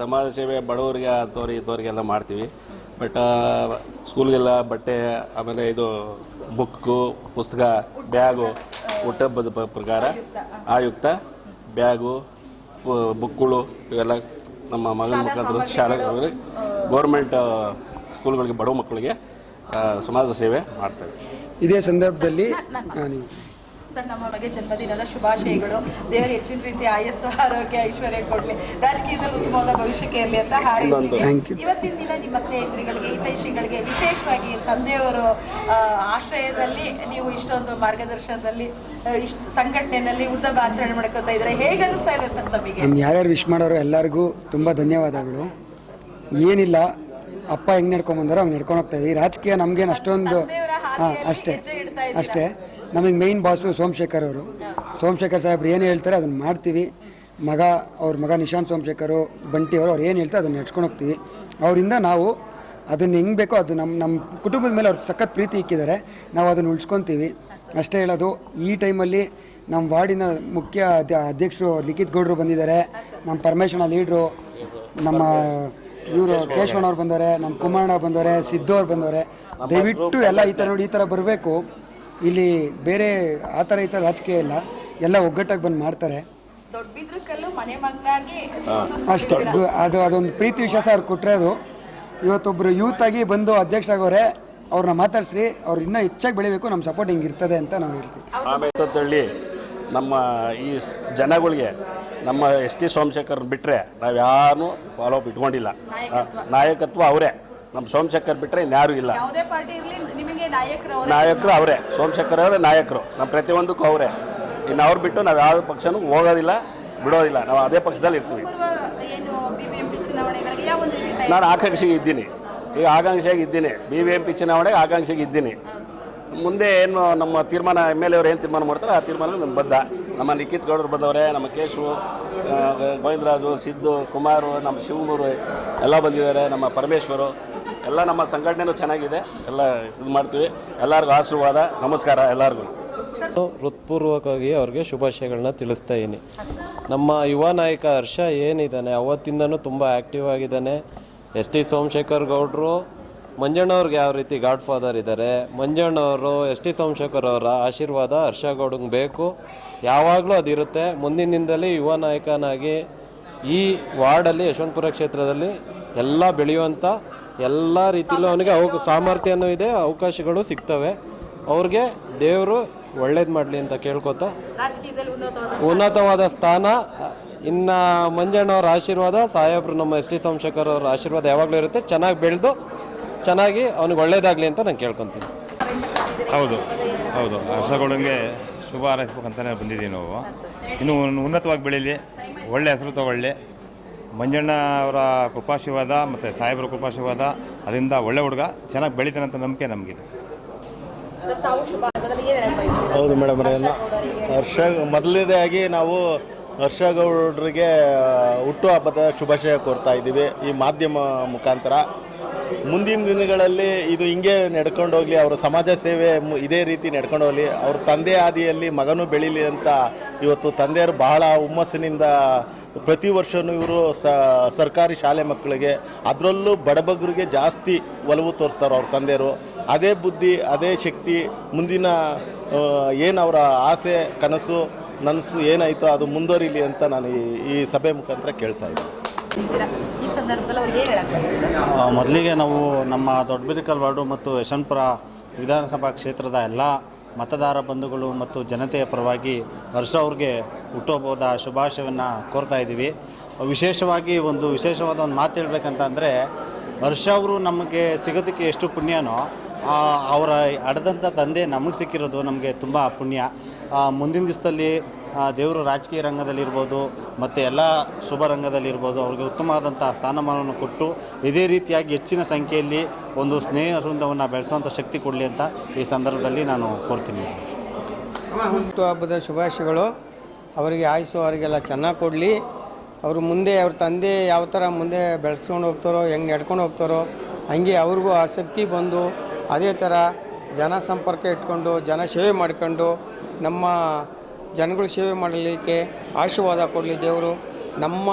ಸಮಾಜ ಸೇವೆ ಬಡವರಿಗೆ ಇಂಥವ್ರಿಗೆಲ್ಲ ಮಾಡ್ತೀವಿ. ಬಟ್ ಸ್ಕೂಲ್ಗೆಲ್ಲ ಬಟ್ಟೆ, ಆಮೇಲೆ ಇದು ಬುಕ್ಕು, ಪುಸ್ತಕ, ಬ್ಯಾಗು, ಊಟದ ಪ್ರಕಾರ ಆಯುಕ್ತ ಬ್ಯಾಗು, ಬುಕ್ಗಳು ಇವೆಲ್ಲ ನಮ್ಮ ಮಗನ ಮುಖಾಂತರ ಶಾಲೆಗಳಿಗೆ, ಗೌರ್ಮೆಂಟ್ ಸ್ಕೂಲ್ಗಳಿಗೆ, ಬಡವ ಮಕ್ಕಳಿಗೆ ಸಮಾಜ ಸೇವೆ ಮಾಡ್ತೇವೆ. ಇದೇ ಸಂದರ್ಭದಲ್ಲಿ ಸರ್, ನಮ್ಮ ಬಗ್ಗೆ ಜನ್ಮದಿನದ ಶುಭಾಶಯಗಳು. ದೇವರ ಹೆಚ್ಚಿನ ರೀತಿ ಆಯಸ್ಸು, ಆರೋಗ್ಯ, ಐಶ್ವರ್ಯ ಕೊಡಲಿ, ರಾಜಕೀಯದಲ್ಲಿ ಉತ್ತಮವಾದ ಭವಿಷ್ಯಕ್ಕೆ ಇರಲಿ ಅಂತ ಹಾರೈಸ್ತೀವಿ. ಇವತ್ತಿನ ದಿನ ನಿಮ್ಮ ಸ್ನೇಹಿತರುಗಳಿಗೆ, ಹಿತೈಷಿಗಳಿಗೆ, ವಿಶೇಷವಾಗಿ ತಂದೆಯವರು ಆಶ್ರಯದಲ್ಲಿ ನೀವು ಇಷ್ಟೊಂದು ಮಾರ್ಗದರ್ಶನದಲ್ಲಿ ಸಂಘಟನೆಯಲ್ಲಿ ಉದ್ದ ಆಚರಣೆ ಮಾಡ್ಕೊತಾ ಇದ್ರೆ ಹೇಗೆ ಅನಿಸ್ತಾ ಇದೆ ಸರ್ ತಮಗೆ? ಯಾರ್ಯಾರು ವಿಶ್ ಮಾಡೋರು ಎಲ್ಲರಿಗೂ ತುಂಬ ಧನ್ಯವಾದಗಳು. ಏನಿಲ್ಲ, ಅಪ್ಪ ಹೆಂಗೆ ನಡ್ಕೊಂಡು ಬಂದಾರೋ ಹಂಗೆ ನಡ್ಕೊಂಡು ಹೋಗ್ತಾ ಇದ್ದೀವಿ. ರಾಜಕೀಯ ನಮಗೇನು ಅಷ್ಟೊಂದು ಅಷ್ಟೇ ನಮಗೆ ಮೇಯ್ನ್ ಬಾಸು ಸೋಮಶೇಖರ್ ಅವರು. ಸೋಮಶೇಖರ್ ಸಾಹೇಬ್ರು ಏನು ಹೇಳ್ತಾರೆ ಅದನ್ನು ಮಾಡ್ತೀವಿ. ಅವ್ರ ಮಗ ನಿಶಾಂತ್ ಸೋಮಶೇಖರು, ಬಂಟಿ ಅವ್ರು ಏನು ಹೇಳ್ತಾರೆ ಅದನ್ನು ನಡ್ಸ್ಕೊಂಡು ಹೋಗ್ತೀವಿ. ಅವರಿಂದ ನಾವು ಅದನ್ನು ಹೆಂಗೆ ಬೇಕೋ ಅದು ನಮ್ಮ ಕುಟುಂಬದ ಮೇಲೆ ಅವ್ರು ಸಖತ್ ಪ್ರೀತಿ ಇಕ್ಕಿದ್ದಾರೆ. ನಾವು ಅದನ್ನು ಉಳಿಸ್ಕೊತೀವಿ ಅಷ್ಟೇ ಹೇಳೋದು. ಈ ಟೈಮಲ್ಲಿ ನಮ್ಮ ವಾರ್ಡಿನ ಮುಖ್ಯ ಅಧ್ಯಕ್ಷರು ಲಿಖಿತ್ ಗೌಡರು ಬಂದಿದ್ದಾರೆ, ನಮ್ಮ ಪರಮೇಶ್ವರ ಲೀಡ್ರು, ನಮ್ಮ ಇವರು ಕೇಶವಣ್ಣವ್ರು ಬಂದವರೆ, ನಮ್ಮ ಕುಮಾರಣ್ಣ ಬಂದವರೆ, ಸಿದ್ದು ಅವ್ರು ಬಂದವರೆ. ದಯವಿಟ್ಟು ಎಲ್ಲ ಈ ಥರ ನೋಡಿ, ಈ ಥರ ಬರಬೇಕು. ಇಲ್ಲಿ ಬೇರೆ ಆ ಥರ ಈ ಥರ ರಾಜಕೀಯ ಇಲ್ಲ, ಎಲ್ಲ ಒಗ್ಗಟ್ಟಾಗಿ ಬಂದು ಮಾಡ್ತಾರೆ ಅಷ್ಟೇ. ಅದೊಂದು ಪ್ರೀತಿ ವಿಶ್ವಾಸ ಅವ್ರು ಕೊಟ್ಟರೆ ಅದು. ಇವತ್ತೊಬ್ಬರು ಯೂತ್ ಆಗಿ ಬಂದು ಅಧ್ಯಕ್ಷ ಆಗೋರೆ, ಅವ್ರನ್ನ ಮಾತಾಡಿಸ್ರಿ, ಅವ್ರು ಇನ್ನೂ ಹೆಚ್ಚಾಗಿ ಬೆಳಿಬೇಕು, ನಮ್ಮ ಸಪೋರ್ಟ್ ಹಿಂಗೆ ಇರ್ತದೆ ಅಂತ ನಾವು ಹೇಳ್ತೀವಿ. ಆಮೇಲೆ ನಮ್ಮ ಈ ಜನಗಳಿಗೆ ನಮ್ಮ ಟಿ ಸೋಮಶೇಖರ್ ಬಿಟ್ಟರೆ ನಾವು ಯಾರೂ ಫಾಲೋ ಅಪ್ ಇಟ್ಕೊಂಡಿಲ್ಲ. ನಾಯಕತ್ವ ಅವರೇ, ನಮ್ಮ ಸೋಮಶೇಖರ್ ಬಿಟ್ಟರೆ ಇನ್ಯಾರೂ ಇಲ್ಲ. ನಾಯಕರು ಅವರೇ, ಸೋಮಶೇಖರ್ ಅವರೇ ನಾಯಕರು, ನಮ್ಮ ಪ್ರತಿಯೊಂದಕ್ಕೂ ಅವರೇ. ಇನ್ನು ಅವ್ರು ಬಿಟ್ಟು ನಾವು ಯಾವ ಪಕ್ಷನೂ ಹೋಗೋದಿಲ್ಲ, ಬಿಡೋದಿಲ್ಲ. ನಾವು ಅದೇ ಪಕ್ಷದಲ್ಲಿ ಇರ್ತೀವಿ. ನಾನು ಆಕಾಂಕ್ಷೆಗೆ ಇದ್ದೀನಿ, ಈಗ ಆಕಾಂಕ್ಷೆಯಾಗಿ ಇದ್ದೀನಿ. BBMP ಚುನಾವಣೆಗೆ ಆಕಾಂಕ್ಷೆಗೆ ಇದ್ದೀನಿ. ಮುಂದೆ ಏನು ನಮ್ಮ ತೀರ್ಮಾನ MLA ಅವ್ರು ಏನು ತೀರ್ಮಾನ ಮಾಡ್ತಾರೆ ಆ ತೀರ್ಮಾನ ನಮ್ಮ ಬದ್ಧ. ನಮ್ಮ ಲಿಖಿತ್ ಗೌಡರು ಬಂದವರೇ, ನಮ್ಮ ಕೇಶವು, ಗೋವಿಂದರಾಜು, ಸಿದ್ದು, ಕುಮಾರು, ನಮ್ಮ ಶಿವಮೂರು ಎಲ್ಲ ಬಂದಿದ್ದಾರೆ, ನಮ್ಮ ಪರಮೇಶ್ವರು ಎಲ್ಲ. ನಮ್ಮ ಸಂಘಟನೆಯೂ ಚೆನ್ನಾಗಿದೆ, ಎಲ್ಲ ಇದು ಮಾಡ್ತೀವಿ. ಎಲ್ಲರಿಗೂ ಆಶೀರ್ವಾದ, ನಮಸ್ಕಾರ ಎಲ್ಲರಿಗೂ. ಹೃತ್ಪೂರ್ವಕವಾಗಿ ಅವ್ರಿಗೆ ಶುಭಾಶಯಗಳನ್ನ ತಿಳಿಸ್ತಾ ಇದ್ದೀನಿ. ನಮ್ಮ ಯುವ ನಾಯಕ ಹರ್ಷ ಏನಿದ್ದಾನೆ ಅವತ್ತಿಂದನೂ ತುಂಬ ಆ್ಯಕ್ಟಿವ್ ಆಗಿದ್ದಾನೆ. ಟಿ ಸೋಮಶೇಖರ್ ಗೌಡರು ಮಂಜಣ್ಣವ್ರಿಗೆ ಯಾವ ರೀತಿ ಗಾಡ್ ಫಾದರ್ ಇದ್ದಾರೆ, ಮಂಜಣ್ಣವರು ಟಿ ಸೋಮಶೇಖರ್ ಅವರ ಆಶೀರ್ವಾದ ಹರ್ಷ ಗೌಡಂಗೆ ಬೇಕು, ಯಾವಾಗಲೂ ಅದಿರುತ್ತೆ. ಮುಂದಿನ ದಿನದಲ್ಲಿ ಯುವ ನಾಯಕನಾಗಿ ಈ ವಾರ್ಡಲ್ಲಿ, ಯಶವಂತಪುರ ಕ್ಷೇತ್ರದಲ್ಲಿ ಎಲ್ಲ ಬೆಳೆಯುವಂಥ ಎಲ್ಲ ರೀತಿಯಲ್ಲೂ ಅವನಿಗೆ ಸಾಮರ್ಥ್ಯನೂ ಇದೆ, ಅವಕಾಶಗಳು ಸಿಗ್ತವೆ. ಅವ್ರಿಗೆ ದೇವರು ಒಳ್ಳೇದು ಮಾಡಲಿ ಅಂತ ಕೇಳ್ಕೊತಾ, ಉನ್ನತವಾದ ಸ್ಥಾನ. ಇನ್ನು ಮಂಜಣ್ಣವ್ರ ಆಶೀರ್ವಾದ, ಸಾಹೇಬ್ರು ನಮ್ಮ ಟಿ ಸೋಮಶೇಖರ್ ಅವ್ರ ಆಶೀರ್ವಾದ ಯಾವಾಗಲೂ ಇರುತ್ತೆ. ಚೆನ್ನಾಗಿ ಬೆಳೆದು ಚೆನ್ನಾಗಿ ಅವ್ನಿಗೆ ಒಳ್ಳೇದಾಗಲಿ ಅಂತ ನಾನು ಕೇಳ್ಕೊತೀನಿ. ಹೌದು, ಹರ್ಷಗೌಡಂಗೆ ಶುಭ ಹಾರೈಸ್ಬೇಕಂತಲೇ ಬಂದಿದ್ದೀವಿ ನಾವು. ಇನ್ನೂ ಉನ್ನತವಾಗಿ ಬೆಳೀಲಿ, ಒಳ್ಳೆ ಹೆಸರು ತಗೊಳ್ಳಿ. ಮಂಜಣ್ಣ ಅವರ ಕೃಪಾಶೀರ್ವಾದ ಮತ್ತು ಸಾಹೇಬರ ಕೃಪಾಶೀರ್ವಾದ, ಅದರಿಂದ ಒಳ್ಳೆ ಹುಡುಗ ಚೆನ್ನಾಗಿ ಬೆಳೀತಾನೆ ಅಂತ ನಂಬಿಕೆ ನಮಗಿದೆ. ಹೌದು ಮೇಡಮ್, ಮೊದಲನೇದಾಗಿ ನಾವು ಹರ್ಷಗೌಡರಿಗೆ ಹುಟ್ಟುಹಬ್ಬದ ಶುಭಾಶಯ ಕೋರ್ತಾ ಇದ್ದೀವಿ ಈ ಮಾಧ್ಯಮ ಮುಖಾಂತರ. ಮುಂದಿನ ದಿನಗಳಲ್ಲಿ ಇದು ಹಿಂಗೆ ನಡ್ಕೊಂಡು ಹೋಗಲಿ, ಅವರ ಸಮಾಜ ಸೇವೆ ಇದೇ ರೀತಿ ನಡ್ಕೊಂಡು ಹೋಗಲಿ, ಅವ್ರ ತಂದೆ ಆದಿಯಲ್ಲಿ ಮಗನೂ ಬೆಳೀಲಿ ಅಂತ ಇವತ್ತು ತಂದೆಯರು ಬಹಳ ಹುಮ್ಮಸ್ಸಿನಿಂದ ಪ್ರತಿ ವರ್ಷವೂ ಇವರು ಸರ್ಕಾರಿ ಶಾಲೆ ಮಕ್ಕಳಿಗೆ, ಅದರಲ್ಲೂ ಬಡಬಗ್ಗರಿಗೆ ಜಾಸ್ತಿ ಒಲವು ತೋರಿಸ್ತಾರೆ ಅವ್ರ ತಂದೆಯರು. ಅದೇ ಬುದ್ಧಿ, ಅದೇ ಶಕ್ತಿ ಮುಂದಿನ ಏನು ಅವರ ಆಸೆ, ಕನಸು, ನನಸು ಏನಾಯಿತೋ ಅದು ಮುಂದುವರಿಲಿ ಅಂತ ನಾನು ಈ ಸಭೆ ಮುಖಾಂತರ ಕೇಳ್ತಾ ಇದ್ದೀನಿ. ಮೊದಲಿಗೆ ನಾವು ನಮ್ಮ ದೊಡ್ಡಬಿರಿಕಲ್ ವಾರ್ಡು ಮತ್ತು ಯಶವಂತಪುರ ವಿಧಾನಸಭಾ ಕ್ಷೇತ್ರದ ಎಲ್ಲ ಮತದಾರ ಬಂಧುಗಳು ಮತ್ತು ಜನತೆಯ ಪರವಾಗಿ ಹರ್ಷ ಅವ್ರಿಗೆ ಹುಟ್ಟುಹಬ್ಬದ ಶುಭಾಶಯವನ್ನು ಕೋರ್ತಾ ಇದ್ದೀವಿ. ವಿಶೇಷವಾಗಿ ವಿಶೇಷವಾದ ಒಂದು ಮಾತು ಹೇಳಬೇಕಂತ ಅಂದರೆ, ಹರ್ಷ ಅವರು ನಮಗೆ ಸಿಗೋದಕ್ಕೆ ಎಷ್ಟು ಪುಣ್ಯನೋ, ಅವರ ಹಡೆದಂಥ ತಂದೆ ನಮಗೆ ಸಿಕ್ಕಿರೋದು ನಮಗೆ ತುಂಬ ಪುಣ್ಯ. ಮುಂದಿನ ದಿವಸದಲ್ಲಿ ದೇವರು ರಾಜಕೀಯ ರಂಗದಲ್ಲಿರ್ಬೋದು ಮತ್ತು ಎಲ್ಲ ಶುಭ ರಂಗದಲ್ಲಿರ್ಬೋದು ಅವ್ರಿಗೆ ಉತ್ತಮವಾದಂಥ ಸ್ಥಾನಮಾನವನ್ನು ಕೊಟ್ಟು ಇದೇ ರೀತಿಯಾಗಿ ಹೆಚ್ಚಿನ ಸಂಖ್ಯೆಯಲ್ಲಿ ಒಂದು ಸ್ನೇಹ ವೃಂದವನ್ನು ಬೆಳೆಸುವಂಥ ಶಕ್ತಿ ಕೊಡಲಿ ಅಂತ ಈ ಸಂದರ್ಭದಲ್ಲಿ ನಾನು ಕೋರ್ತೀನಿ. ಹುಟ್ಟುಹಬ್ಬದ ಶುಭಾಶಯಗಳು. ಅವರಿಗೆ ಆಯುಸ್ಸು ಅವರಿಗೆಲ್ಲ ಚೆನ್ನಾಗಿ ಕೊಡಲಿ. ಅವರು ಮುಂದೆ ಅವ್ರ ತಂದೆ ಯಾವ ಥರ ಮುಂದೆ ಬೆಳೆಸ್ಕೊಂಡು ಹೋಗ್ತಾರೋ, ಹೆಂಗೆ ನಡ್ಕೊಂಡು ಹೋಗ್ತಾರೋ, ಹಂಗೆ ಅವ್ರಿಗೂ ಆಸಕ್ತಿ ಬಂದು ಅದೇ ಥರ ಜನ ಸಂಪರ್ಕ ಇಟ್ಕೊಂಡು ಜನ ಸೇವೆ ಮಾಡ್ಕೊಂಡು ನಮ್ಮ ಜನಗಳ ಸೇವೆ ಮಾಡಲಿಕ್ಕೆ ಆಶೀರ್ವಾದ ಕೊಡಲಿ ದೇವರು. ನಮ್ಮ